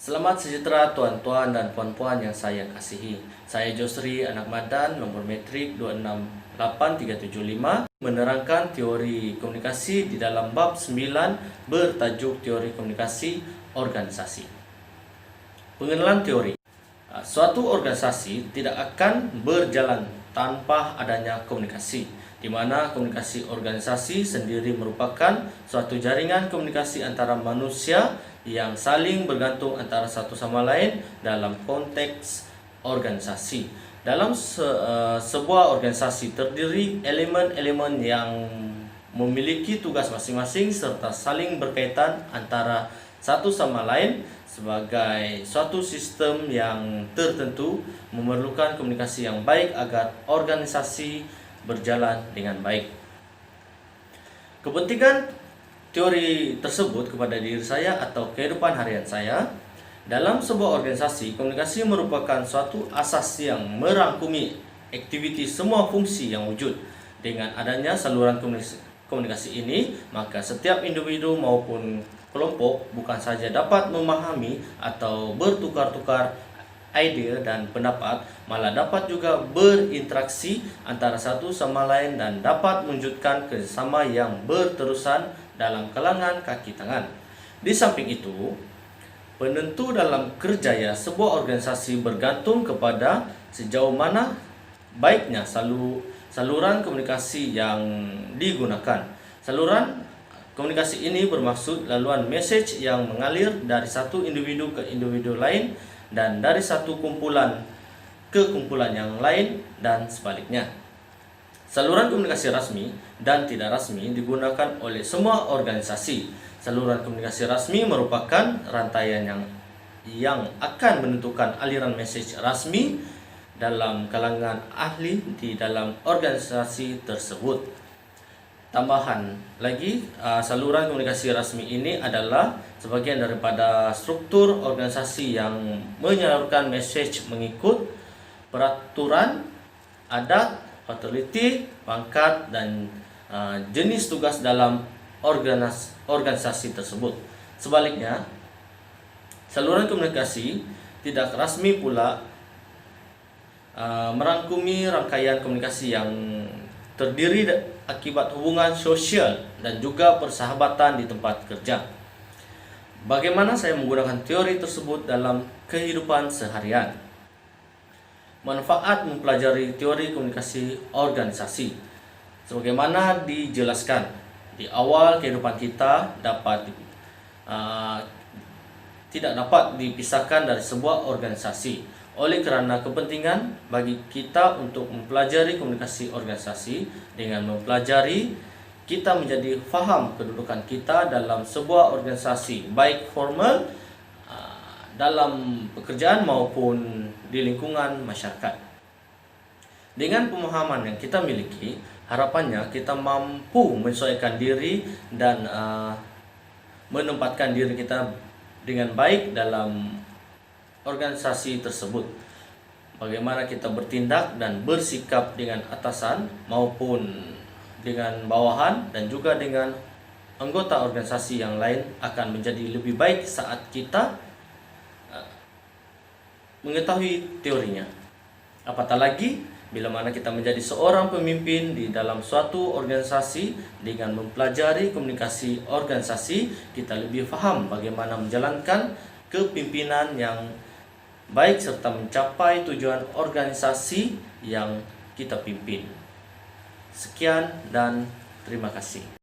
Selamat sejahtera tuan-tuan dan puan-puan yang saya kasihi. Saya Josri Anak Madan, nomor metrik 268375, menerangkan teori komunikasi di dalam bab 9 bertajuk teori komunikasi organisasi. Pengenalan teori. Suatu organisasi tidak akan berjalan tanpa adanya komunikasi, di mana komunikasi organisasi sendiri merupakan suatu jaringan komunikasi antara manusia yang saling bergantung antara satu sama lain dalam konteks organisasi. Dalam sebuah organisasi terdiri elemen-elemen yang memiliki tugas masing-masing serta saling berkaitan antara satu sama lain. Sebagai suatu sistem yang tertentu memerlukan komunikasi yang baik agar organisasi berjalan dengan baik. Kepentingan teori tersebut kepada diri saya atau kehidupan harian saya. Dalam sebuah organisasi, komunikasi merupakan suatu asas yang merangkumi aktiviti semua fungsi yang wujud. Dengan adanya saluran komunikasi ini, maka setiap individu maupun kelompok bukan saja dapat memahami atau bertukar-tukar ide dan pendapat, malah dapat juga berinteraksi antara satu sama lain dan dapat mewujudkan kerjasama yang berterusan dalam kalangan kaki tangan. Di samping itu, penentu dalam kerjaya sebuah organisasi bergantung kepada sejauh mana baiknya saluran komunikasi yang digunakan. Saluran komunikasi ini bermaksud laluan message yang mengalir dari satu individu ke individu lain dan dari satu kumpulan ke kumpulan yang lain dan sebaliknya. Saluran komunikasi rasmi dan tidak rasmi digunakan oleh semua organisasi. Saluran komunikasi rasmi merupakan rantaian yang akan menentukan aliran message rasmi dalam kalangan ahli di dalam organisasi tersebut. Tambahan lagi, saluran komunikasi rasmi ini adalah sebagian daripada struktur organisasi yang menyalurkan message mengikut peraturan, adat, fatality, pangkat, dan jenis tugas dalam organisasi tersebut. Sebaliknya, saluran komunikasi tidak rasmi pula merangkumi rangkaian komunikasi yang terdiri akibat hubungan sosial dan juga persahabatan di tempat kerja. Bagaimana saya menggunakan teori tersebut dalam kehidupan seharian? Manfaat mempelajari teori komunikasi organisasi. Sebagaimana dijelaskan di awal, kehidupan kita tidak dapat dipisahkan dari sebuah organisasi. Oleh kerana kepentingan bagi kita untuk mempelajari komunikasi organisasi, dengan mempelajari kita menjadi faham kedudukan kita dalam sebuah organisasi, baik formal dalam pekerjaan maupun di lingkungan masyarakat. Dengan pemahaman yang kita miliki, harapannya kita mampu menyesuaikan diri dan menempatkan diri kita dengan baik dalam organisasi tersebut. Bagaimana kita bertindak dan bersikap dengan atasan maupun dengan bawahan dan juga dengan anggota organisasi yang lain akan menjadi lebih baik saat kita mengetahui teorinya. Apatah lagi bila mana kita menjadi seorang pemimpin di dalam suatu organisasi. Dengan mempelajari komunikasi organisasi, kita lebih faham bagaimana menjalankan kepimpinan yang baik serta mencapai tujuan organisasi yang kita pimpin. Sekian dan terima kasih.